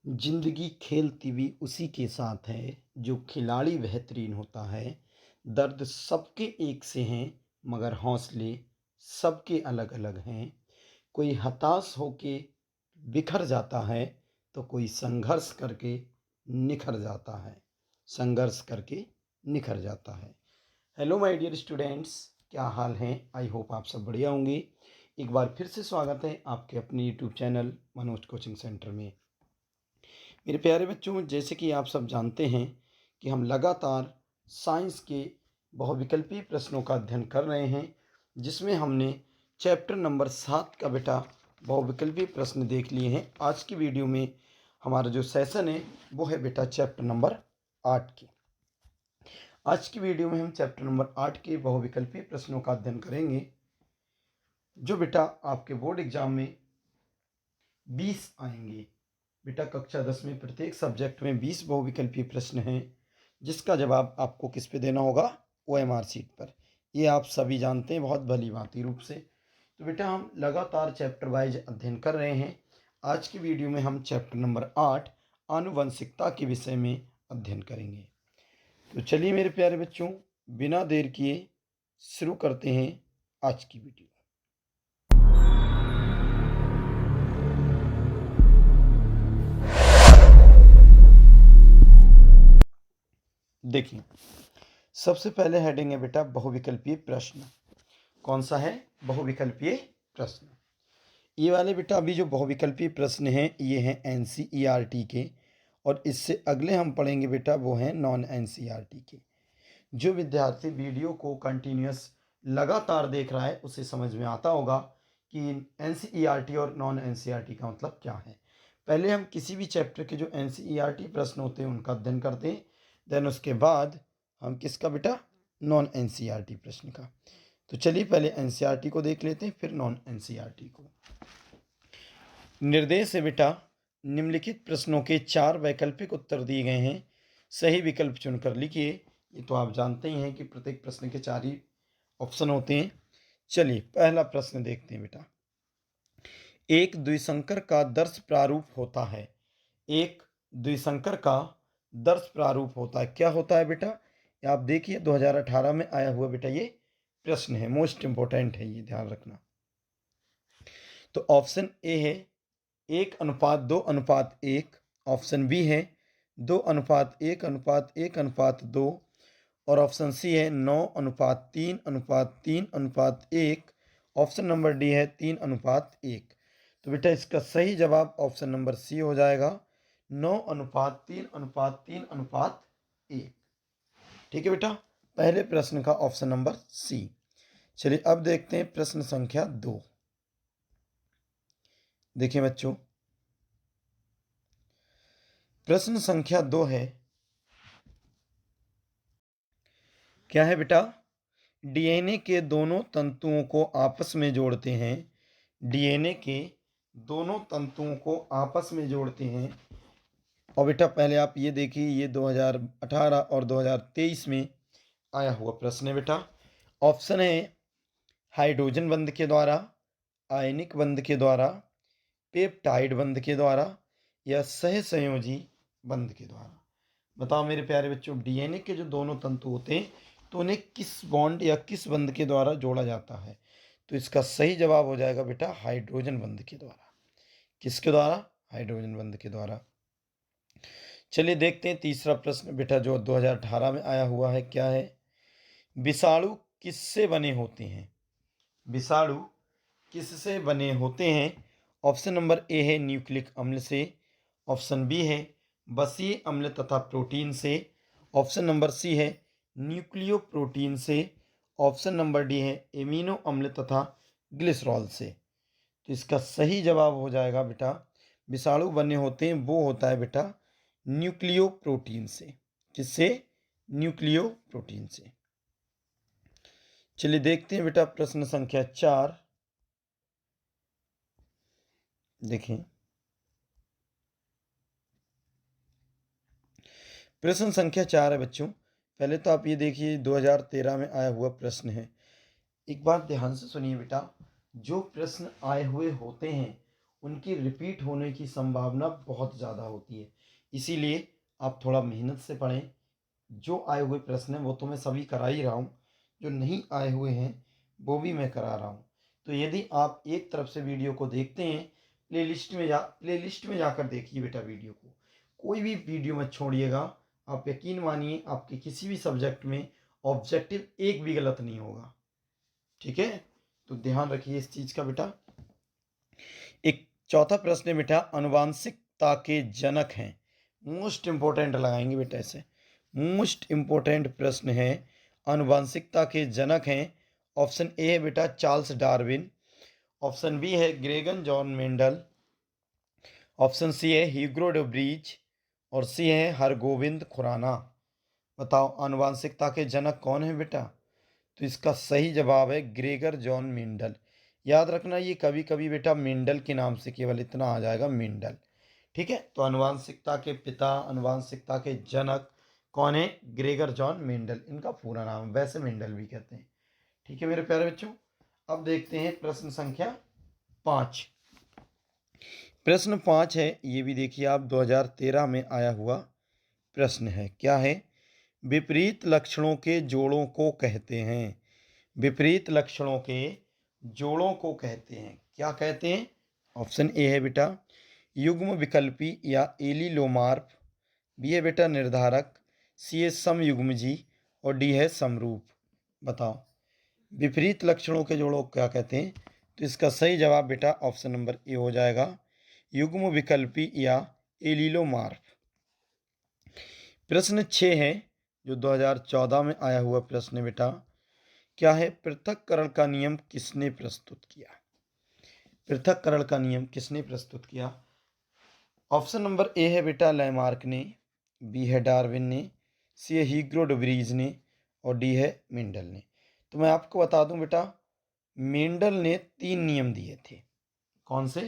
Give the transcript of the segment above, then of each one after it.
जिंदगी खेलती भी उसी के साथ है जो खिलाड़ी बेहतरीन होता है। दर्द सबके एक से हैं मगर हौसले सबके अलग अलग हैं। कोई हताश होके बिखर जाता है तो कोई संघर्ष करके निखर जाता है। संघर्ष करके निखर जाता है। हेलो माय डियर स्टूडेंट्स, क्या हाल हैं? आई होप आप सब बढ़िया होंगे। एक बार फिर से स्वागत है आपके अपने YouTube channel Manoj coaching centre में। मेरे प्यारे बच्चों, जैसे कि आप सब जानते हैं कि हम लगातार साइंस के बहुविकल्पीय प्रश्नों का अध्ययन कर रहे हैं, जिसमें हमने चैप्टर नंबर 7 का बेटा बहुविकल्पीय प्रश्न देख लिए हैं। आज की वीडियो में हमारा जो सेशन है वो है बेटा चैप्टर नंबर 8 की। आज की वीडियो में हम चैप्टर नंबर 8 के बहुविकल्पीय प्रश्नों का अध्ययन करेंगे, जो बेटा आपके बोर्ड एग्जाम में 20 आएंगे। बेटा कक्षा 10 में प्रत्येक सब्जेक्ट में 20 बहुविकल्पीय प्रश्न हैं, जिसका जवाब आपको किस पे देना होगा? OMR सीट पर। ये आप सभी जानते हैं बहुत भली भांति रूप से। तो बेटा हम लगातार चैप्टर वाइज अध्ययन कर रहे हैं। आज की वीडियो में हम चैप्टर नंबर 8 आनुवंशिकता के विषय में अध्ययन करेंगे। तो चलिए मेरे प्यारे बच्चों, बिना देर किए शुरू करते हैं आज की वीडियो। देखिए, सबसे पहले हेडिंग है बेटा बहुविकल्पीय प्रश्न। कौन सा है? बहुविकल्पीय प्रश्न। ये वाले बेटा अभी जो बहुविकल्पीय प्रश्न हैं ये हैं NCERT के, और इससे अगले हम पढ़ेंगे बेटा वो हैं नॉन NCERT के। जो विद्यार्थी वीडियो को कंटिन्यूस लगातार देख रहा है उसे समझ में आता होगा कि NCERT और नॉन NCERT का मतलब क्या है। पहले हम किसी भी चैप्टर के जो NCERT प्रश्न होते हैं उनका अध्ययन करते हैं, देन उसके बाद हम किसका बेटा? नॉन NCERT प्रश्न का। तो चलिए पहले NCERT को देख लेते हैं, फिर नॉन NCERT को। निर्देश है बेटा, निम्नलिखित प्रश्नों के 4 वैकल्पिक उत्तर दिए गए हैं, सही विकल्प चुनकर लिखिए। ये तो आप जानते ही हैं कि प्रत्येक प्रश्न के 4 ही ऑप्शन होते हैं। चलिए पहला प्रश्न देखते हैं बेटा। एक द्विसंकर का दर्श प्रारूप होता है। एक द्विसंकर का दर्श प्रारूप होता है। क्या होता है बेटा? आप देखिए 2018 में आया हुआ बेटा ये प्रश्न है, मोस्ट इंपॉर्टेंट है, ये ध्यान रखना। तो ऑप्शन ए है 1:2:1, ऑप्शन बी है 2:1:1:1:2, और ऑप्शन सी है 9:3:3:1, ऑप्शन नंबर डी है 3:1। तो बेटा इसका सही जवाब ऑप्शन नंबर सी हो जाएगा, 9:3:3:1। ठीक है बेटा, पहले प्रश्न का ऑप्शन नंबर सी। चलिए अब देखते हैं प्रश्न संख्या 2। देखिए बच्चों, प्रश्न संख्या 2 है, क्या है बेटा? DNA के दोनों तंतुओं को आपस में जोड़ते हैं। DNA के दोनों तंतुओं को आपस में जोड़ते हैं। और बेटा पहले आप ये देखिए, ये 2018 और 2023 में आया हुआ प्रश्न है बेटा। ऑप्शन है हाइड्रोजन बंध के द्वारा, आयनिक बंध के द्वारा, पेप्टाइड बंध के द्वारा, या सहसंयोजी बंध के द्वारा। बताओ मेरे प्यारे बच्चों, DNA के जो दोनों तंतु होते हैं तो उन्हें किस बॉन्ड या किस बंध के द्वारा जोड़ा जाता है? तो इसका सही जवाब हो जाएगा बेटा हाइड्रोजन बंध के द्वारा। किसके द्वारा? हाइड्रोजन बंध के द्वारा। चलिए देखते हैं तीसरा प्रश्न बेटा, जो 2018 में आया हुआ है। क्या है? विषाणु किससे बने होते हैं? विषाणु किससे बने होते हैं? ऑप्शन नंबर ए है न्यूक्लिक अम्ल से, ऑप्शन बी है बसीय अम्ल तथा प्रोटीन से, ऑप्शन नंबर सी है न्यूक्लियो प्रोटीन से, ऑप्शन नंबर डी है एमिनो अम्ल तथा ग्लिसरॉल से। तो इसका सही जवाब हो जाएगा बेटा, विषाणु बने होते हैं वो होता है बेटा न्यूक्लियो प्रोटीन से। किससे? न्यूक्लियो प्रोटीन से। चलिए देखते हैं बेटा प्रश्न संख्या 4। देखें, प्रश्न संख्या 4 है बच्चों। पहले तो आप ये देखिए 2013 में आया हुआ प्रश्न है। एक बात ध्यान से सुनिए बेटा, जो प्रश्न आए हुए होते हैं उनकी रिपीट होने की संभावना बहुत ज़्यादा होती है। इसीलिए आप थोड़ा मेहनत से पढ़ें। जो आए हुए प्रश्न हैं वो तो मैं सभी करा ही रहा हूँ, जो नहीं आए हुए हैं वो भी मैं करा रहा हूँ। तो यदि आप एक तरफ से वीडियो को देखते हैं, प्लेलिस्ट में जाकर देखिए बेटा वीडियो को। कोई भी वीडियो मत छोड़िएगा। आप यकीन मानिए आपके किसी भी सब्जेक्ट में ऑब्जेक्टिव एक भी गलत नहीं होगा। ठीक है? तो ध्यान रखिए इस चीज़ का बेटा। एक चौथा प्रश्न है बेटा, आनुवांशिकता के जनक हैं। मोस्ट इंपॉर्टेंट लगाएंगे बेटा इसे। मोस्ट इंपॉर्टेंट प्रश्न है, आनुवांशिकता के जनक हैं। ऑप्शन ए है बेटा चार्ल्स डार्विन, ऑप्शन बी है ग्रेगन जॉन मेंडल, ऑप्शन सी है ह्यूगो डे ब्रीज और सी है हरगोविंद खुराना। बताओ आनुवांशिकता के जनक कौन है बेटा? तो इसका सही जवाब है ग्रेगर जॉन मेंडल। याद रखना ये कभी कभी बेटा मेंडल के नाम से केवल इतना आ जाएगा, मेंडल। ठीक है? तो आनुवांशिकता के पिता, आनुवांशिकता के जनक कौन है? ग्रेगर जॉन मेंडल इनका पूरा नाम, वैसे मेंडल भी कहते हैं। ठीक है मेरे प्यारे बच्चों, अब देखते हैं प्रश्न संख्या 5। प्रश्न 5 है, ये भी देखिए आप 2013 में आया हुआ प्रश्न है। क्या है? विपरीत लक्षणों के जोड़ों को कहते हैं। विपरीत लक्षणों के जोड़ों को कहते हैं, क्या कहते हैं? ऑप्शन ए है बेटा युग्म विकल्पी या एलिलोमार्फ, बी है बेटा निर्धारक, सी है समयुग्मजी और डी है समरूप। बताओ विपरीत लक्षणों के जोड़ों को क्या कहते हैं? तो इसका सही जवाब बेटा ऑप्शन नंबर ए हो जाएगा, युग्म विकल्पी या एलिलोमार्फ। प्रश्न 6 है जो 2014 में आया हुआ प्रश्न है बेटा। क्या है? पृथक्करण का नियम किसने प्रस्तुत किया? पृथक्करण का नियम किसने प्रस्तुत किया? ऑप्शन नंबर ए है बेटा लैमार्क ने, बी है डार्विन ने, सी है ह्यूगो डे व्रीज ने और डी है मेंडल ने। तो मैं आपको बता दूं बेटा, मेंडल ने 3 नियम दिए थे। कौन से?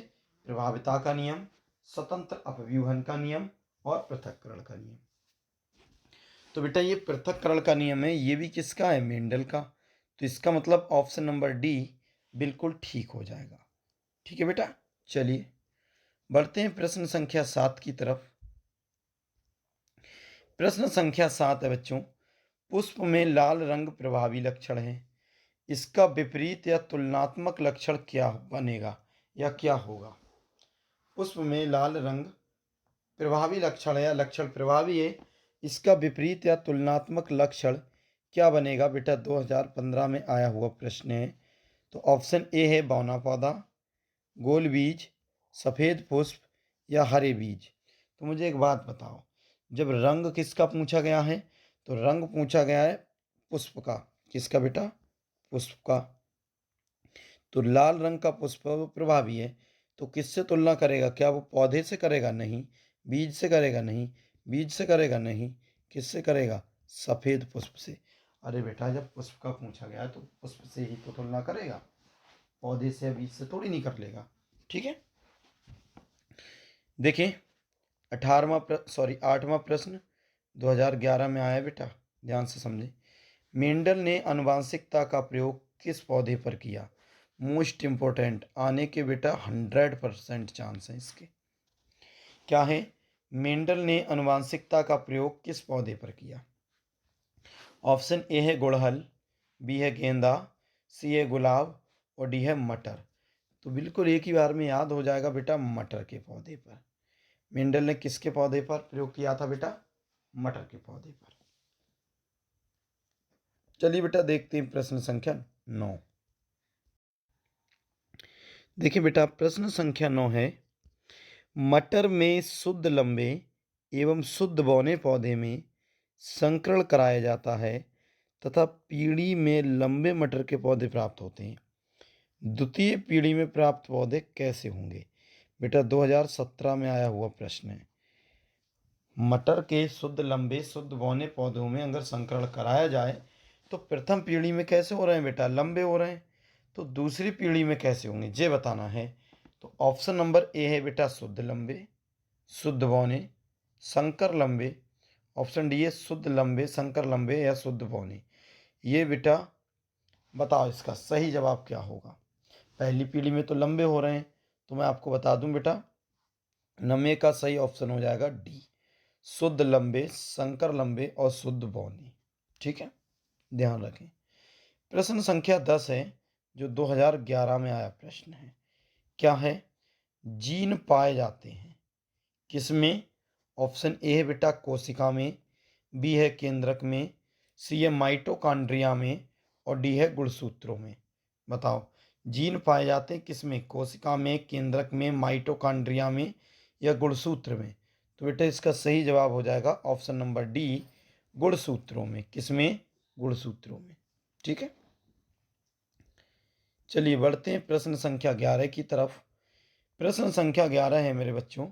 प्रभाविता का नियम, स्वतंत्र अपव्यूहन का नियम और पृथक्करण का नियम। तो बेटा ये पृथक्करण का नियम है, ये भी किसका है? मेंडल का। तो इसका मतलब ऑप्शन नंबर डी बिल्कुल ठीक हो जाएगा। ठीक है बेटा, चलिए बढ़ते हैं प्रश्न संख्या 7 की तरफ। प्रश्न संख्या 7 है बच्चों, पुष्प में लाल रंग प्रभावी लक्षण है, इसका विपरीत या तुलनात्मक लक्षण क्या बनेगा या क्या होगा? पुष्प में लाल रंग प्रभावी लक्षण है या लक्षण प्रभावी है, इसका विपरीत या तुलनात्मक लक्षण क्या बनेगा? बेटा 2015 में आया हुआ प्रश्न है। तो ऑप्शन ए है बौना पौधा, गोल बीज, सफ़ेद पुष्प या हरे बीज। तो मुझे एक बात बताओ, जब रंग किसका पूछा गया है तो रंग पूछा गया है पुष्प का। किसका बेटा? पुष्प का। तो लाल रंग का पुष्प वो प्रभावी है, तो किससे तुलना करेगा? क्या वो पौधे से करेगा? नहीं। बीज से करेगा? नहीं। बीज से करेगा? नहीं। किससे करेगा? सफ़ेद पुष्प से। अरे बेटा जब पुष्प का पूछा गया है तो पुष्प से ही तो तुलना करेगा, पौधे से या बीज से थोड़ी नहीं कर लेगा। ठीक है, देखें 8वां प्रश्न 2011 में आया बेटा, ध्यान से समझें। मेंडल ने आनुवांशिकता का प्रयोग किस पौधे पर किया? मोस्ट इंपॉर्टेंट, आने के बेटा 100% चांस है इसके। क्या है? मेंडल ने आनुवांशिकता का प्रयोग किस पौधे पर किया? ऑप्शन ए है गुड़हल, बी है गेंदा, सी है गुलाब और डी है मटर। तो बिल्कुल एक ही बार में याद हो जाएगा बेटा, मटर के पौधे पर। मेंडल ने किसके पौधे पर प्रयोग किया था बेटा? मटर के पौधे पर। चलिए बेटा देखते हैं प्रश्न संख्या 9। देखिए बेटा प्रश्न संख्या 9 है, मटर में शुद्ध लंबे एवं शुद्ध बौने पौधे में संकरण कराया जाता है तथा पीढ़ी में लंबे मटर के पौधे प्राप्त होते हैं। द्वितीय पीढ़ी में प्राप्त पौधे कैसे होंगे? बेटा 2017 में आया हुआ प्रश्न है। मटर के शुद्ध लंबे शुद्ध बौने पौधों में अगर संकरण कराया जाए तो प्रथम पीढ़ी में कैसे हो रहे हैं बेटा? लंबे हो रहे हैं। तो दूसरी पीढ़ी में कैसे होंगे ये बताना है। तो ऑप्शन नंबर ए है बेटा शुद्ध लंबे शुद्ध बौने संकर लंबे, ऑप्शन डी है शुद्ध लंबे संकर लंबे या शुद्ध बौने। ये बेटा बताओ इसका सही जवाब क्या होगा? पहली पीढ़ी में तो लंबे हो रहे हैं तो मैं आपको बता दूं बेटा, 90 का सही ऑप्शन हो जाएगा डी, शुद्ध लंबे, संकर लंबे और शुद्ध बौने। ठीक है, ध्यान रखें। प्रश्न संख्या 10 है, जो 2011 में आया प्रश्न है। क्या है? जीन पाए जाते हैं किसमें? ऑप्शन ए है बेटा कोशिका में, बी है केंद्रक में, सी है माइटोकॉन्ड्रिया में और डी है गुणसूत्रों में। बताओ, जीन पाए जाते हैं किसमें? कोशिका में, केंद्रक में, माइटोकॉन्ड्रिया में या गुणसूत्र में? तो बेटा इसका सही जवाब हो जाएगा ऑप्शन नंबर डी, गुणसूत्रों में। किसमें? गुणसूत्रों में। ठीक है, चलिए बढ़ते हैं प्रश्न संख्या 11 की तरफ। प्रश्न संख्या 11 है मेरे बच्चों,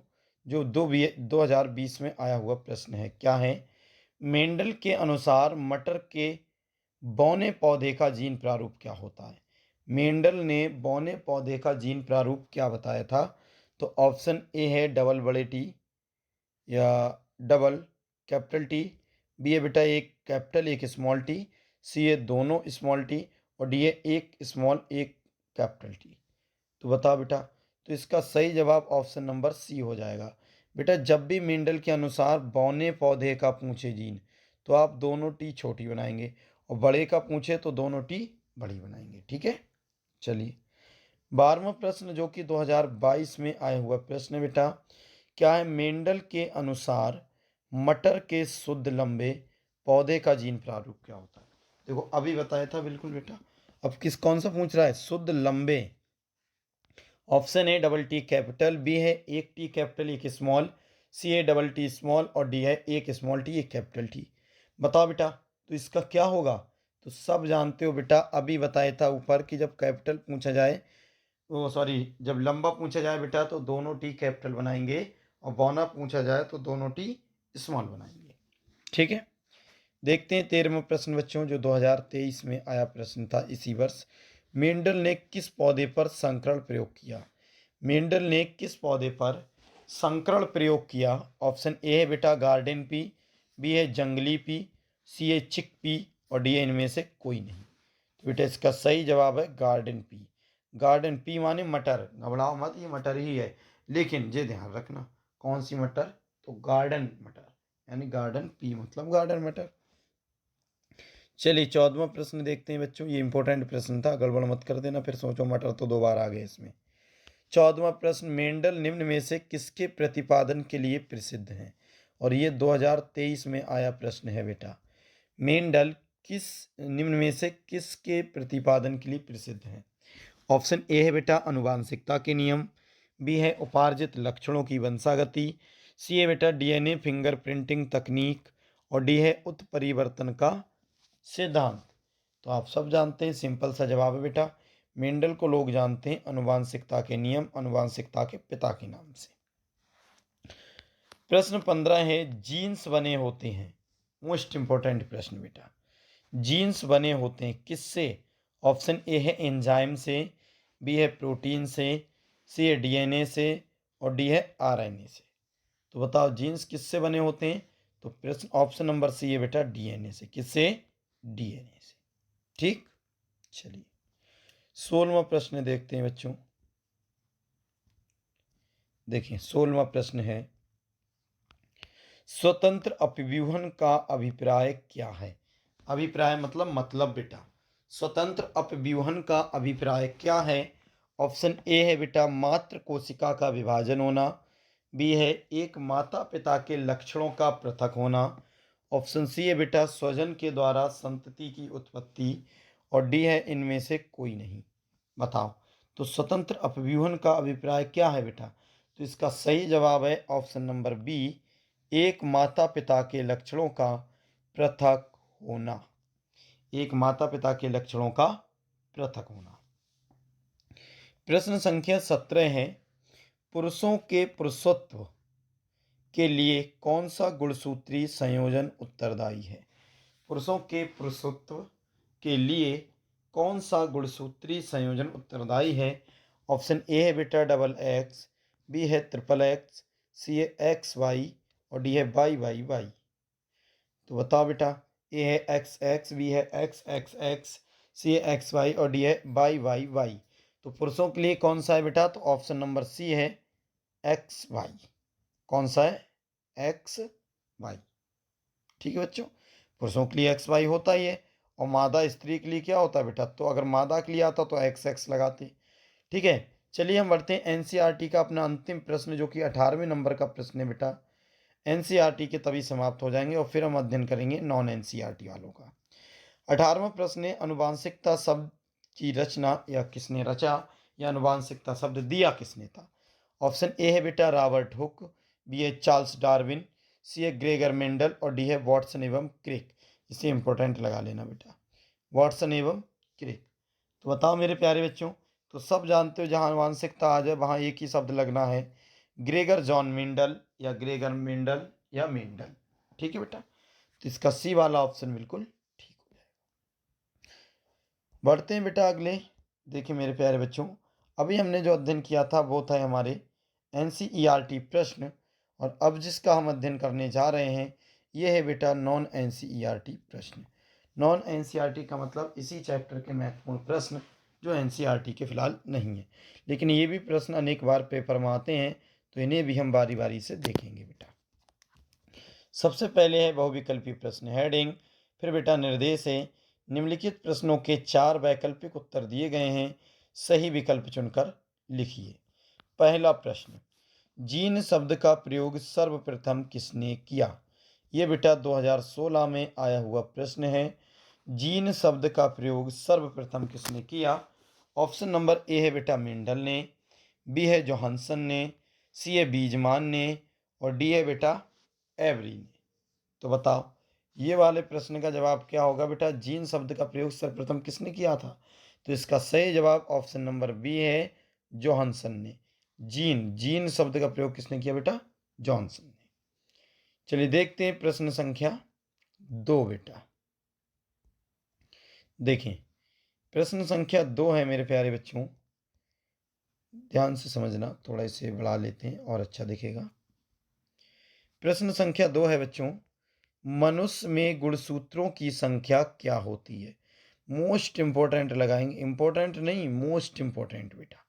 जो 2020 में आया हुआ प्रश्न है। क्या है? मेंडल के अनुसार मटर के बौने पौधे का जीन प्रारूप क्या होता है? मेंडल ने बौने पौधे का जीन प्रारूप क्या बताया था? तो ऑप्शन ए है डबल बड़े टी या डबल कैपिटल टी, बी है बेटा एक कैपिटल एक स्मॉल टी, सी है दोनों स्मॉल टी और डी है एक स्मॉल एक कैपिटल टी। तो बताओ बेटा, तो इसका सही जवाब ऑप्शन नंबर सी हो जाएगा। बेटा जब भी मेंडल के अनुसार बौने पौधे का पूछे जीन, तो आप दोनों टी छोटी बनाएंगे और बड़े का पूछे तो दोनों टी बड़ी बनाएंगे। ठीक है, चलिए 12वां प्रश्न जो कि 2022 में आया हुआ प्रश्न है बेटा। क्या है? मेंडल के अनुसार मटर के शुद्ध लंबे पौधे का जीन प्रारूप क्या होता है? देखो अभी बताया था बिल्कुल बेटा, अब कौन सा पूछ रहा है? शुद्ध लंबे। Option A double T capital, B है एक टी कैपिटल एक स्मॉल, सी है डबल टी स्मॉल और डी है एक स्मॉल टी एक कैपिटल टी। बताओ बेटा, तो इसका क्या होगा? तो सब जानते हो बेटा, अभी बताया था ऊपर कि जब कैपिटल पूछा जाए, वो सॉरी, जब लंबा पूछा जाए बेटा तो दोनों टी कैपिटल बनाएंगे और बौना पूछा जाए तो दोनों टी स्मॉल बनाएंगे। ठीक है, देखते हैं 13वां प्रश्न बच्चों, जो 2023 में आया प्रश्न था इसी वर्ष। मेंडल ने किस पौधे पर संकरण प्रयोग किया? मेंडल ने किस पौधे पर संकरण प्रयोग किया? ऑप्शन ए है बेटा गार्डन पी, बी है जंगली पी, सी है चिक पी और डी है इनमें से कोई नहीं। तो बेटा इसका सही जवाब है गार्डन पी। गार्डन पी माने मटर, घबराओ मत, ये मटर ही है, लेकिन ये ध्यान रखना कौन सी मटर? तो गार्डन मटर, यानी गार्डन पी मतलब गार्डन मटर। चलिए 14वां प्रश्न देखते हैं बच्चों, ये इंपॉर्टेंट प्रश्न था, गड़बड़ मत कर देना फिर सोचो मटर तो 2 बार आ गए इसमें। 14वां प्रश्न, मेंडल निम्न में से किसके प्रतिपादन के लिए प्रसिद्ध हैं? और ये 2023 में आया प्रश्न है बेटा। मेंडल किस निम्न में से किसके प्रतिपादन के लिए प्रसिद्ध हैं? ऑप्शन ए है बेटा अनुवांशिकता के नियम, बी है उपार्जित लक्षणों की वंशागति, सी है बेटा डीएनए फिंगरप्रिंटिंग तकनीक और डी है उत्परिवर्तन का सिद्धांत। तो आप सब जानते हैं, सिंपल सा जवाब है बेटा, मेंडल को लोग जानते हैं अनुवांशिकता के नियम, अनुवांशिकता के पिता के नाम से। प्रश्न 15 है, जीन्स बने होते हैं, मोस्ट इंपॉर्टेंट प्रश्न बेटा, जीन्स बने होते हैं किससे? ऑप्शन ए है एंजाइम से, बी है प्रोटीन से, सी है डीएनए से और डी है आरएनए से। तो बताओ जीन्स किससे बने होते हैं? तो प्रश्न ऑप्शन नंबर सी है बेटा डीएनए से। किससे? डीएनए से। ठीक, चलिए 16वां प्रश्न देखते हैं बच्चों। देखिए 16वां प्रश्न है, स्वतंत्र अपव्यूहन का अभिप्राय क्या है? अभिप्राय मतलब बेटा, स्वतंत्र अपव्यूहन का अभिप्राय क्या है? ऑप्शन ए है बेटा मात्र कोशिका का विभाजन होना, बी है एक माता पिता के लक्षणों का पृथक होना, ऑप्शन सी है बेटा स्वजन के द्वारा संतति की उत्पत्ति और डी है इनमें से कोई नहीं। बताओ, तो स्वतंत्र अपव्यूहन का अभिप्राय क्या है बेटा? तो इसका सही जवाब है ऑप्शन नंबर बी, एक माता पिता के लक्षणों का पृथक होना। एक माता पिता के लक्षणों का पृथक होना। प्रश्न संख्या 17 है, पुरुषों के पुरुषत्व के लिए कौन सा गुणसूत्री संयोजन उत्तरदायी है? पुरुषों के पुरुषत्व के लिए कौन सा गुणसूत्री संयोजन उत्तरदायी है? ऑप्शन ए है बेटा डबल एक्स, बी है ट्रिपल एक्स, सी है एक्स वाई और डी है वाई वाई वाई। तो बताओ बेटा, ए है एक्स एक्स, बी है एक्स एक्स एक्स, सी है एक्स वाई और डी है वाई वाई वाई। तो पुरुषों के लिए कौन सा है बेटा? तो ऑप्शन नंबर सी है XY। कौन सा है? XY। ठीक है बच्चों, पुरुषों के लिए XY होता ही है। और मादा स्त्री के लिए क्या होता है बेटा? तो अगर मादा के लिए आता तो XX लगाते। ठीक है, चलिए हम बढ़ते हैं एनसीईआरटी का अपना अंतिम प्रश्न, जो कि 18वें नंबर का प्रश्न है बेटा। एनसीईआरटी के तभी समाप्त हो जाएंगे और फिर हम अध्ययन करेंगे नॉन एनसीईआरटी वालों का। 18वां प्रश्न है, अनुवांशिकता शब्द की रचना या किसने रचा, या अनुवांशिकता शब्द दिया किसने था? ऑप्शन ए है बेटा रॉबर्ट हुक, बी है चार्ल्स डार्विन, सी है ग्रेगर मेंडल और डी है वॉटसन एवं क्रिक। इसे इंपॉर्टेंट लगा लेना बेटा, वॉटसन एवं क्रिक। तो बताओ मेरे प्यारे बच्चों, तो सब जानते हो जहाँ अनुवांशिकता आ जाए वहाँ एक ही शब्द लगना है, ग्रेगर जॉन मेंडल या ग्रेगर मेंडल या मेंडल। ठीक है बेटा, तो इसका सी वाला ऑप्शन बिल्कुल ठीक हो जाएगा। बढ़ते हैं बेटा अगले। देखिए मेरे प्यारे बच्चों, अभी हमने जो अध्ययन किया था वो था हमारे एनसीईआरटी प्रश्न, और अब जिसका हम अध्ययन करने जा रहे हैं ये है बेटा नॉन एनसीईआरटी प्रश्न। नॉन एनसीईआरटी का मतलब इसी चैप्टर के महत्वपूर्ण प्रश्न जो एनसीईआरटी के फिलहाल नहीं है, लेकिन ये भी प्रश्न अनेक बार पेपर में आते हैं, तो इन्हें भी हम बारी बारी से देखेंगे बेटा। सबसे पहले है बहुविकल्पी प्रश्न हेडिंग, फिर बेटा निर्देश है, निम्नलिखित प्रश्नों के 4 वैकल्पिक उत्तर दिए गए हैं, सही विकल्प चुनकर लिखिए। पहला प्रश्न, जीन शब्द का प्रयोग सर्वप्रथम किसने किया? ये बेटा 2016 में आया हुआ प्रश्न है। जीन शब्द का प्रयोग सर्वप्रथम किसने किया? ऑप्शन नंबर ए है बेटा मेंडल ने, बी है जोहानसन ने, सी है बीजमान ने और डी है बेटा एवरी ने। तो बताओ ये वाले प्रश्न का जवाब क्या होगा बेटा? जीन शब्द का प्रयोग सर्वप्रथम किसने किया था? तो इसका सही जवाब ऑप्शन नंबर बी है जोहानसन ने। जीन जीन शब्द का प्रयोग किसने किया बेटा? जॉनसन ने। चलिए देखते हैं प्रश्न संख्या 2 बेटा। देखें प्रश्न संख्या 2 है मेरे प्यारे बच्चों, ध्यान से समझना, थोड़ा इसे बढ़ा लेते हैं और अच्छा दिखेगा। प्रश्न संख्या 2 है बच्चों, मनुष्य में गुणसूत्रों की संख्या क्या होती है? मोस्ट इंपॉर्टेंट लगाएंगे, इंपॉर्टेंट नहीं मोस्ट इंपॉर्टेंट बेटा।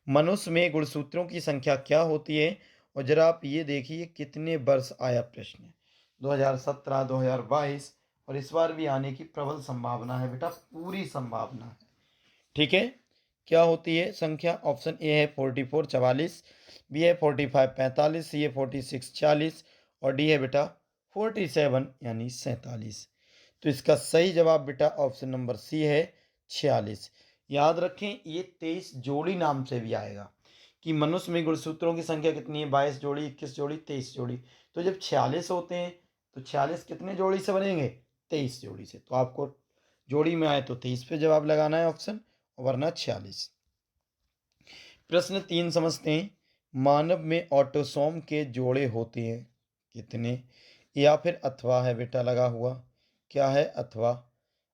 मनुष्य में गुणसूत्रों की संख्या क्या होती है? और जरा आप ये देखिए कितने वर्ष आया प्रश्न, 2017, 2022 और इस बार भी आने की प्रबल संभावना है बेटा, पूरी संभावना है। ठीक है, क्या होती है संख्या? ऑप्शन ए है 44 44, बी है 45 45, सी है 46 40 और डी है बेटा 47 यानी 47। तो इसका सही जवाब बेटा ऑप्शन नंबर सी है 46। याद रखें ये 23 जोड़ी नाम से भी आएगा कि मनुष्य में गुणसूत्रों की संख्या कितनी है? 22 जोड़ी, 21 जोड़ी, 23 जोड़ी। तो जब 46 होते हैं तो 46 कितने जोड़ी से बनेंगे? 23 जोड़ी से। तो आपको जोड़ी में आए तो 23 पे जवाब लगाना है ऑप्शन, वरना 46। प्रश्न 3 समझते हैं, मानव में ऑटोसोम के जोड़े होते हैं कितने? या फिर अथवा है बेटा लगा हुआ, क्या है? अथवा।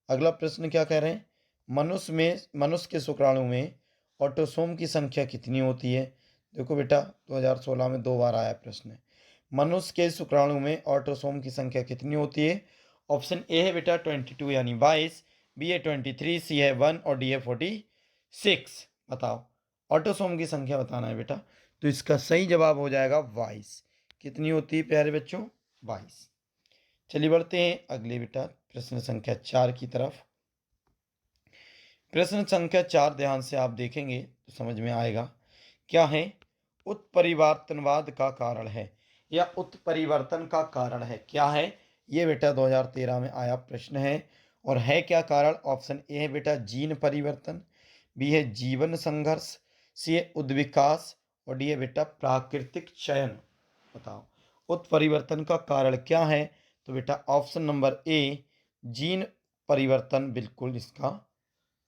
अगला प्रश्न क्या कह रहे हैं, मनुष्य के शुक्राणु में ऑटोसोम की संख्या कितनी होती है? देखो बेटा 2016 में 2 बार आया प्रश्न, मनुष्य के शुक्राणु में ऑटोसोम की संख्या कितनी होती है? ऑप्शन ए है बेटा 22 यानी 22, बी है 23, सी है 1 और डी है 46। बताओ ऑटोसोम की संख्या बताना है बेटा, तो इसका सही जवाब हो जाएगा 22। कितनी होती है प्यारे बच्चों? 22। चलिए बढ़ते हैं अगले बेटा प्रश्न संख्या 4 की तरफ। प्रश्न संख्या 4 ध्यान से आप देखेंगे तो समझ में आएगा, क्या है? उत्परिवर्तनवाद का कारण है, या उत्परिवर्तन का कारण है, क्या है? ये बेटा 2013 में आया प्रश्न है। और है क्या कारण? ऑप्शन ए है बेटा जीन परिवर्तन, बी है जीवन संघर्ष, सी है उद्विकास और डी है बेटा प्राकृतिक चयन। बताओ उत्परिवर्तन का कारण क्या है? तो बेटा ऑप्शन नंबर ए जीन परिवर्तन बिल्कुल इसका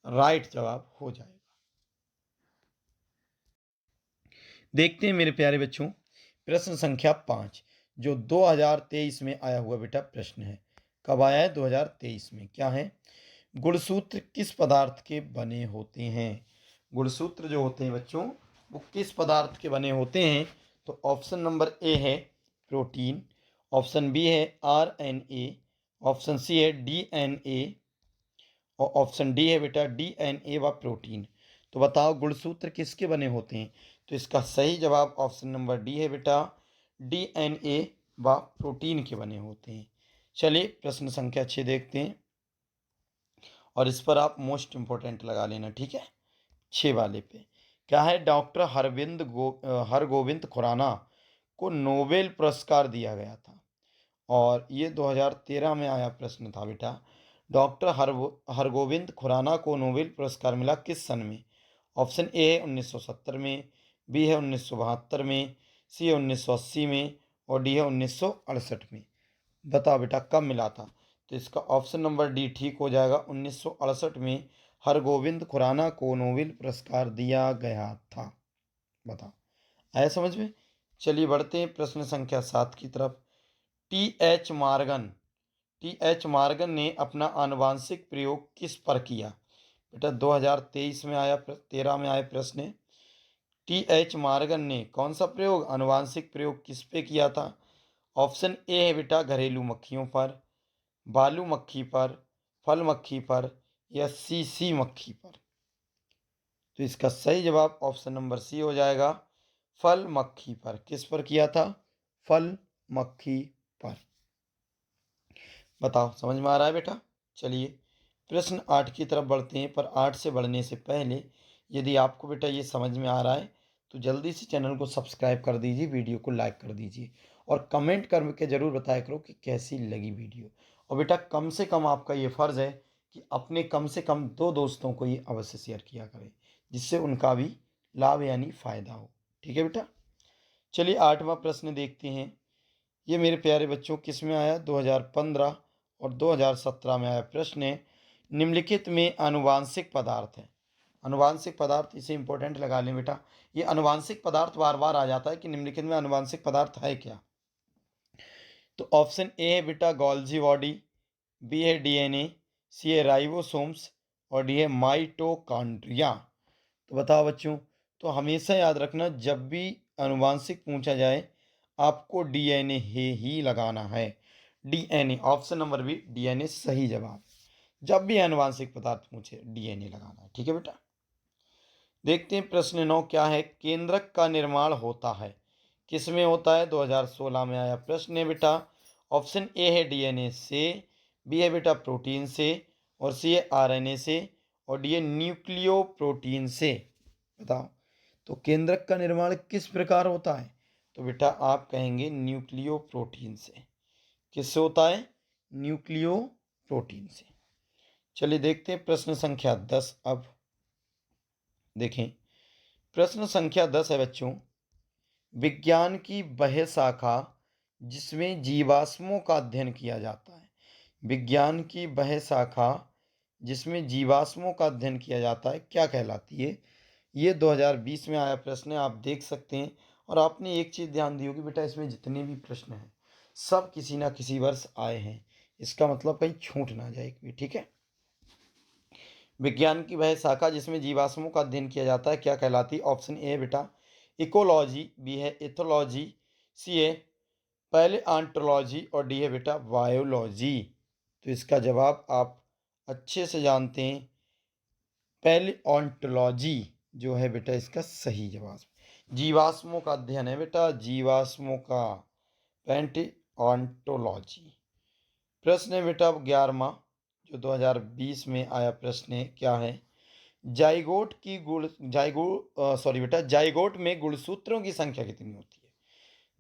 राइट जवाब हो जाएगा। देखते हैं मेरे प्यारे बच्चों प्रश्न संख्या 5, जो 2023 में आया हुआ बेटा प्रश्न है। कब आया है? 2023 में। क्या है? गुणसूत्र किस पदार्थ के बने होते हैं? गुणसूत्र जो होते हैं बच्चों वो किस पदार्थ के बने होते हैं? तो ऑप्शन नंबर ए है प्रोटीन, ऑप्शन बी है RNA, ऑप्शन सी है DNA और ऑप्शन डी है बेटा DNA व प्रोटीन। तो बताओ गुणसूत्र किसके बने होते हैं? तो इसका सही जवाब ऑप्शन नंबर डी है बेटा, डीएनए व प्रोटीन के बने होते हैं। चलिए प्रश्न संख्या 6 देखते हैं और इस पर आप मोस्ट इम्पोर्टेंट लगा लेना, ठीक है। 6 वाले पे क्या है, डॉक्टर हरगोविंद खुराना को नोबेल पुरस्कार दिया गया था और ये 2013 में आया प्रश्न था बेटा। डॉक्टर हरगोविंद खुराना को नोबेल पुरस्कार मिला किस सन में? ऑप्शन ए है 1970 में, बी है 1972 में, सी है 1980 में और डी है 1968 में। बताओ बेटा कब मिला था? तो इसका ऑप्शन नंबर डी ठीक हो जाएगा, 1968 में हरगोविंद खुराना को नोबेल पुरस्कार दिया गया था। बताओ आया समझ में? चलिए बढ़ते हैं प्रश्न संख्या 7 की तरफ। टी एच मार्गन ने अपना आनुवांशिक प्रयोग किस पर किया? बेटा 2023 में आया 13 में आया प्रश्न है। टी एच मार्गन ने कौन सा प्रयोग, आनुवांशिक प्रयोग किस पे किया था? ऑप्शन ए है बेटा घरेलू मक्खियों पर, बालू मक्खी पर, फल मक्खी पर या सीसी मक्खी पर। तो इसका सही जवाब ऑप्शन नंबर सी हो जाएगा, फल मक्खी पर। किस पर किया था? फल मक्खी पर। बताओ समझ में आ रहा है बेटा? चलिए प्रश्न 8 की तरफ बढ़ते हैं, पर 8 से बढ़ने से पहले यदि आपको बेटा ये समझ में आ रहा है तो जल्दी से चैनल को सब्सक्राइब कर दीजिए, वीडियो को लाइक कर दीजिए और कमेंट करके ज़रूर बताया करो कि कैसी लगी वीडियो। और बेटा कम से कम आपका ये फ़र्ज़ है कि अपने कम से कम 2 दोस्तों को ये अवश्य शेयर किया करें, जिससे उनका भी लाभ यानी फ़ायदा हो। ठीक है बेटा? चलिए 8वां प्रश्न देखते हैं। ये मेरे प्यारे बच्चों किस में आया? 2015 और 2017 में आया प्रश्न है। निम्नलिखित में आनुवांशिक पदार्थ है। आनुवांशिक पदार्थ इसे इंपॉर्टेंट लगा लें बेटा। ये आनुवांशिक पदार्थ बार बार आ जाता है कि निम्नलिखित में आनुवांशिक पदार्थ है क्या? तो ऑप्शन ए है बेटा गोल्जी बॉडी, बी है डीएनए, सी है राइबोसोम्स और डी है माइटोकॉन्ड्रिया। तो बताओ बच्चों, तो हमेशा याद रखना जब भी आनुवांशिक पूछा जाए आपको डीएनए ही लगाना है। DNA option number B, DNA सही जवाब। जब भी आनुवांशिक पदार्थ पूछे डीएनए लगाना है। ठीक है बेटा? देखते हैं प्रश्न 9 क्या है। केंद्रक का निर्माण होता है किस में होता है? 2016 में आया प्रश्न है बेटा। ऑप्शन ए है डीएनए से, बी है बेटा प्रोटीन से और सी है आरएनए से और डी है न्यूक्लियो प्रोटीन से। बताओ तो केंद्रक का निर्माण किस प्रकार होता है? तो बेटा आप कहेंगे न्यूक्लियो प्रोटीन से। किससे होता है? न्यूक्लियो प्रोटीन से। चलिए देखते हैं प्रश्न संख्या 10। अब देखें प्रश्न संख्या 10 है बच्चों। विज्ञान की वह शाखा जिसमें जीवाश्मों का अध्ययन किया जाता है। विज्ञान की वह शाखा जिसमें जीवाश्मों का अध्ययन किया जाता है क्या कहलाती है? ये 2020 में आया प्रश्न है, आप देख सकते हैं। और आपने एक चीज़ ध्यान दी होगी बेटा, इसमें जितने भी प्रश्न हैं सब किसी ना किसी वर्ष आए हैं। इसका मतलब कहीं छूट ना जाए एक भी। ठीक है? विज्ञान की वह शाखा जिसमें जीवाश्मों का अध्ययन किया जाता है क्या कहलाती है? ऑप्शन ए बेटा इकोलॉजी, बी है एथोलॉजी, सी है पैलेआंटोलॉजी और डी है बेटा बायोलॉजी। तो इसका जवाब आप अच्छे से जानते हैं, पैलेओंटोलॉजी जो है बेटा इसका सही जवाब। जीवाश्मों का अध्ययन है बेटा, जीवाश्मों का, पैलेओंटोलॉजी। प्रश्न है बेटा 11वां जो 2020 में आया प्रश्न है क्या है। जाइगोट की गुण जाइगो सॉरी बेटा जाइगोट में गुणसूत्रों की संख्या कितनी होती है?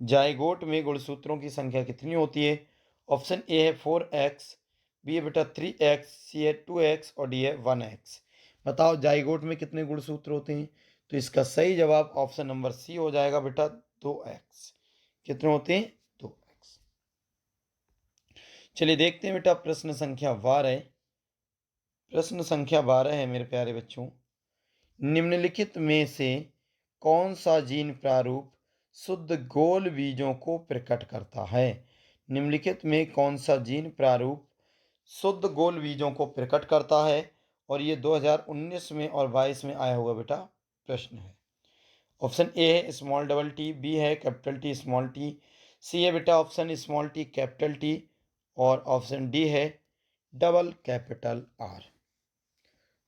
जाइगोट में गुणसूत्रों की संख्या कितनी होती है? ऑप्शन ए है 4x, बी है बेटा 3x, सी है 2x और डी है 1x। बताओ जाइगोट में कितने गुणसूत्र होते हैं? तो इसका सही जवाब ऑप्शन नंबर सी हो जाएगा बेटा 2x। कितने होते हैं? 2x। चलिए देखते हैं बेटा प्रश्न संख्या 12। प्रश्न संख्या 12 है मेरे प्यारे बच्चों। निम्नलिखित में से कौन सा जीन प्रारूप शुद्ध गोल बीजों को प्रकट करता है? निम्नलिखित में कौन सा जीन प्रारूप शुद्ध गोल बीजों को प्रकट करता है? और ये 2019 में और 22 में आया हुआ बेटा प्रश्न है। ऑप्शन ए है स्मॉल डबल टी, बी है कैपिटल टी स्मॉल टी, सी है बेटा option small T capital T और ऑप्शन डी है डबल कैपिटल आर।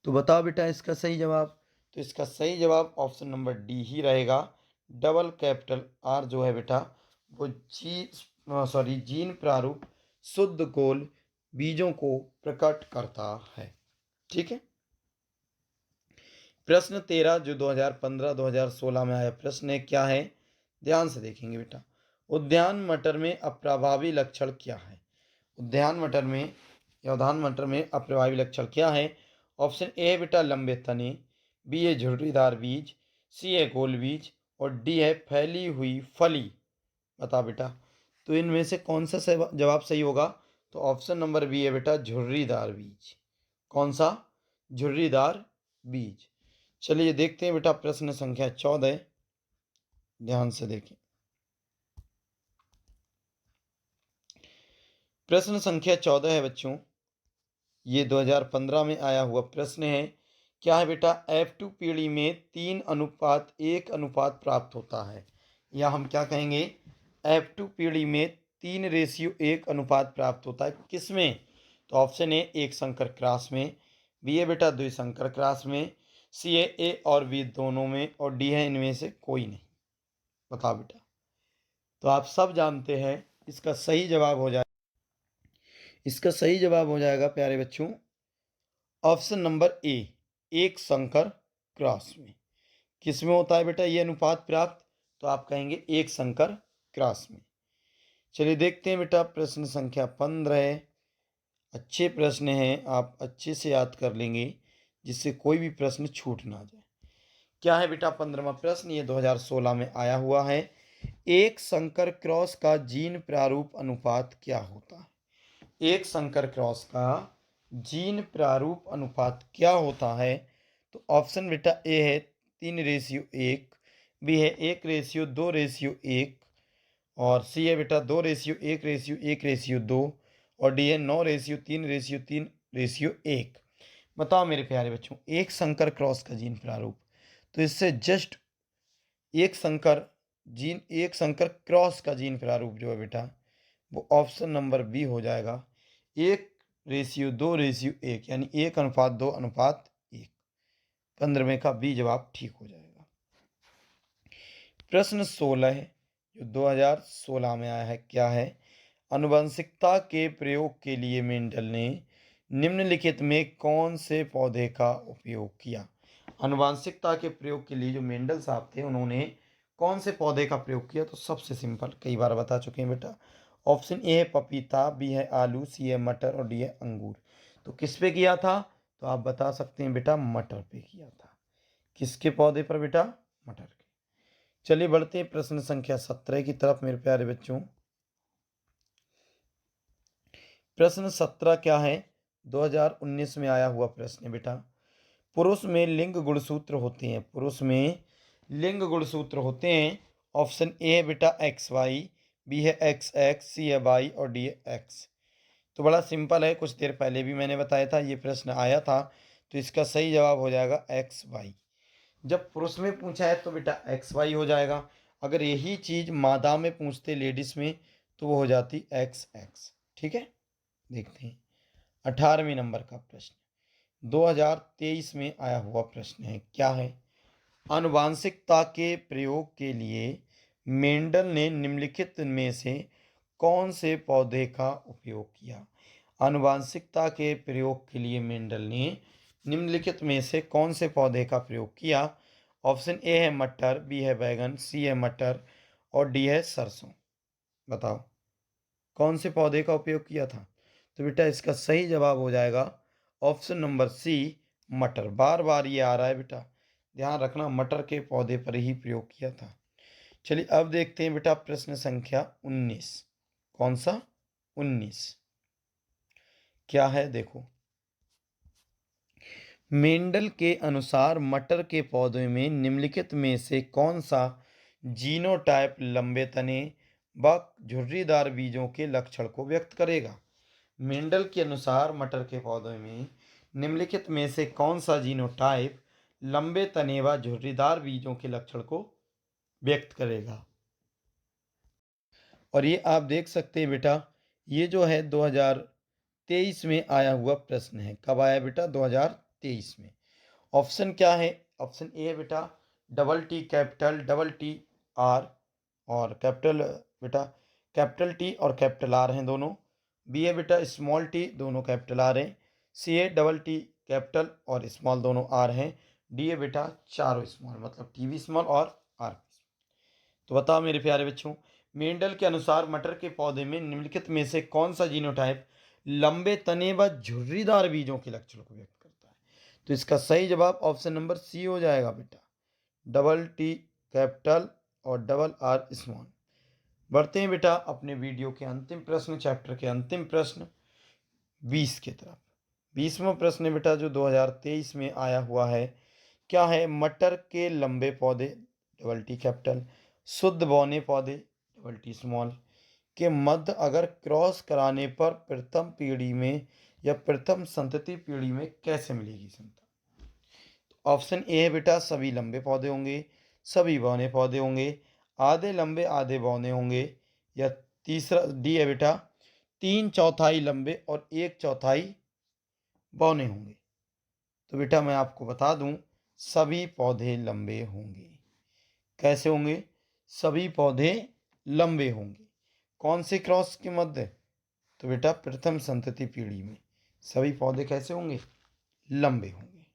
तो बताओ बेटा इसका सही जवाब। तो इसका सही जवाब ऑप्शन नंबर डी ही रहेगा। डबल कैपिटल आर जो है बेटा वो जीन प्रारूप शुद्ध गोल बीजों को प्रकट करता है। ठीक है। प्रश्न 13 जो 2015-2016 में आया प्रश्न है, क्या है? ध्यान से देखेंगे बेटा। उद्यान मटर में अप्रभावी लक्षण क्या है? उद्यान मटर में या उद्यान मटर में अप्रभावी लक्षण क्या है? ऑप्शन ए है बेटा लंबे तने, बी है झुर्रीदार बीज, सी है गोल बीज और डी है फैली हुई फली। बता बेटा, तो इनमें से कौन सा जवाब सही होगा? तो ऑप्शन नंबर बी है बेटा झुर्रीदार बीज। कौन सा? झुर्रीदार बीज। चलिए देखते हैं बेटा प्रश्न संख्या 14। ध्यान से देखें। प्रश्न संख्या 14 है बच्चों, ये 2015 में आया हुआ प्रश्न है। क्या है बेटा? F2 पीढ़ी में 3:1 अनुपात प्राप्त होता है, या हम क्या कहेंगे? F2 पीढ़ी में 3:1 अनुपात प्राप्त होता है। किसमें? तो ऑप्शन ए एक संकर क्रॉस में, बी है बेटा द्विसंकर क्रॉस में, सी है ए और बी दोनों में और डी है इनमें से कोई नहीं। बताओ बेटा। तो आप सब जानते हैं इसका सही जवाब हो जाए, इसका सही जवाब हो जाएगा प्यारे बच्चों ऑप्शन नंबर ए एक संकर क्रॉस में। किसमें होता है बेटा ये अनुपात प्राप्त? तो आप कहेंगे एक संकर क्रॉस में। चलिए देखते हैं बेटा प्रश्न संख्या 15। अच्छे प्रश्न हैं, आप अच्छे से याद कर लेंगे जिससे कोई भी प्रश्न छूट ना जाए। क्या है बेटा 15वां प्रश्न? ये 2016 में आया हुआ है। एक संकर क्रॉस का जीन प्रारूप अनुपात क्या होता है? एक संकर क्रॉस का जीन प्रारूप अनुपात क्या होता है? तो ऑप्शन बेटा ए है 3:1, बी है 1:2:1 और सी है बेटा 2:1:1:2 और डी है 9:3:3:1। बताओ मेरे प्यारे बच्चों, एक संकर क्रॉस का जीन प्रारूप, तो इससे जस्ट एक संकर एक संकर क्रॉस का जीन प्रारूप जो है बेटा वो ऑप्शन नंबर बी हो जाएगा 1:2:1, यानी 1:2:1। 15वें का बी जवाब ठीक हो जाएगा। प्रश्न 16 है जो 2016 में आया है। क्या है? आनुवंशिकता के प्रयोग के लिए मेंडल ने निम्नलिखित में कौन से पौधे का उपयोग किया? आनुवंशिकता के प्रयोग के लिए जो मेंडल साहब थे उन्होंने कौन से पौधे का प्रयोग किया? तो सबसे सिंपल, कई बार बता चुके हैं बेटा। ऑप्शन ए है पपीता, बी है आलू, सी है मटर और डी है अंगूर। तो किस पे किया था? तो आप बता सकते हैं बेटा मटर पे किया था। किसके पौधे पर बेटा? मटर के। चलिए बढ़ते हैं प्रश्न संख्या 17 की तरफ मेरे प्यारे बच्चों। प्रश्न 17 क्या है? 2019 में आया हुआ प्रश्न है बेटा। पुरुष में लिंग गुणसूत्र होते हैं, पुरुष में लिंग गुणसूत्र होते हैं। ऑप्शन ए है बेटा XY, बी है XX, सी है Y और डी है X। तो बड़ा सिंपल है, कुछ देर पहले भी मैंने बताया था, ये प्रश्न आया था। तो इसका सही जवाब हो जाएगा XY। जब पुरुष में पूछा है तो बेटा XY हो जाएगा। अगर यही चीज़ मादा में पूछते लेडीज में तो वो हो जाती XX। ठीक है। देखते हैं 18वें नंबर का प्रश्न 2023 में आया हुआ प्रश्न है। क्या है? आनुवांशिकता के प्रयोग के लिए मेंडल ने निम्नलिखित में से कौन से पौधे का उपयोग किया? आनुवांशिकता के प्रयोग के लिए मेंडल ने निम्नलिखित में से कौन से पौधे का प्रयोग किया? ऑप्शन ए है मटर, बी है बैगन, सी है मटर और डी है सरसों। बताओ कौन से पौधे का उपयोग किया था? तो बेटा इसका सही जवाब हो जाएगा ऑप्शन नंबर सी मटर। बार बार ये आ रहा है बेटा, ध्यान रखना, मटर के पौधे पर ही प्रयोग किया था। चलिए अब देखते हैं बेटा प्रश्न संख्या 19। कौन सा? 19। क्या है देखो। मेंडल के अनुसार मटर के पौधे में निम्नलिखित में से कौन सा जीनोटाइप लंबे तने व झुर्रीदार बीजों के लक्षण को व्यक्त करेगा? मेंडल के अनुसार मटर के पौधे में निम्नलिखित में से कौन सा जीनोटाइप लंबे तने व झुर्रीदार बीजों के लक्षण को व्यक्त करेगा? और ये आप देख सकते हैं बेटा, ये जो है 2023 में आया हुआ प्रश्न है। कब आया बेटा? 2023 में। ऑप्शन क्या है? ऑप्शन ए है बेटा double T capital double T R और कैपिटल बेटा कैपिटल टी और कैपिटल आर हैं दोनों। बी है बेटा स्मॉल टी, दोनों कैपिटल आर हैं। सी है डबल टी कैपिटल और स्मॉल दोनों आर हैं। डी है बेटा चारों स्मॉल, मतलब टी भी स्मॉल और आर भी स्मॉल। तो बताओ मेरे प्यारे बच्चों, मेंडल के अनुसार मटर के पौधे में निम्नलिखित में से कौन सा जीनोटाइप लंबे तने व झुर्रीदार बीजों के लक्षण को व्यक्त करता है? तो इसका सही जवाब ऑप्शन नंबर सी हो जाएगा बेटा, डबल टी कैपिटल और डबल आर स्मॉल। बढ़ते हैं बेटा अपने वीडियो के अंतिम प्रश्न, चैप्टर के अंतिम प्रश्न 20 की तरफ। 20वां प्रश्न है बेटा जो 2023 में आया हुआ है, क्या है? मटर के लंबे पौधे डबल टी कैपिटल, शुद्ध बौने पौधे डबल टी स्मॉल के मध्य अगर क्रॉस कराने पर प्रथम पीढ़ी में या प्रथम संतति पीढ़ी में कैसे मिलेगी क्षमता? तो ऑप्शन ए है बेटा सभी लंबे पौधे होंगे, सभी बौने पौधे होंगे, आधे लंबे आधे बौने होंगे, या तीसरा डी है बेटा 3/4 लंबे और 1/4 बौने होंगे। तो बेटा मैं आपको बता दूं सभी पौधे लंबे होंगे। कैसे होंगे? सभी पौधे लंबे होंगे। कौन से क्रॉस के मध्य? तो बेटा प्रथम संतति पीढ़ी में सभी पौधे कैसे होंगे? लंबे होंगे।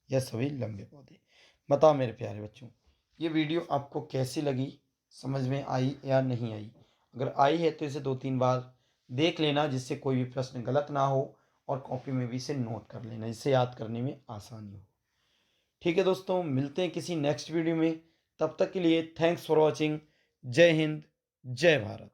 यह सभी लंबे पौधे। बताओ मेरे प्यारे बच्चों, ये वीडियो आपको कैसी लगी, समझ में आई या नहीं आई? अगर आई है तो इसे 2-3 बार देख लेना, जिससे कोई भी प्रश्न गलत ना हो, और कॉपी में भी इसे नोट कर लेना, जिससे याद करने में आसानी हो। ठीक है दोस्तों, मिलते हैं किसी नेक्स्ट वीडियो में। तब तक के लिए थैंक्स फॉर वॉचिंग। जय हिंद, जय भारत।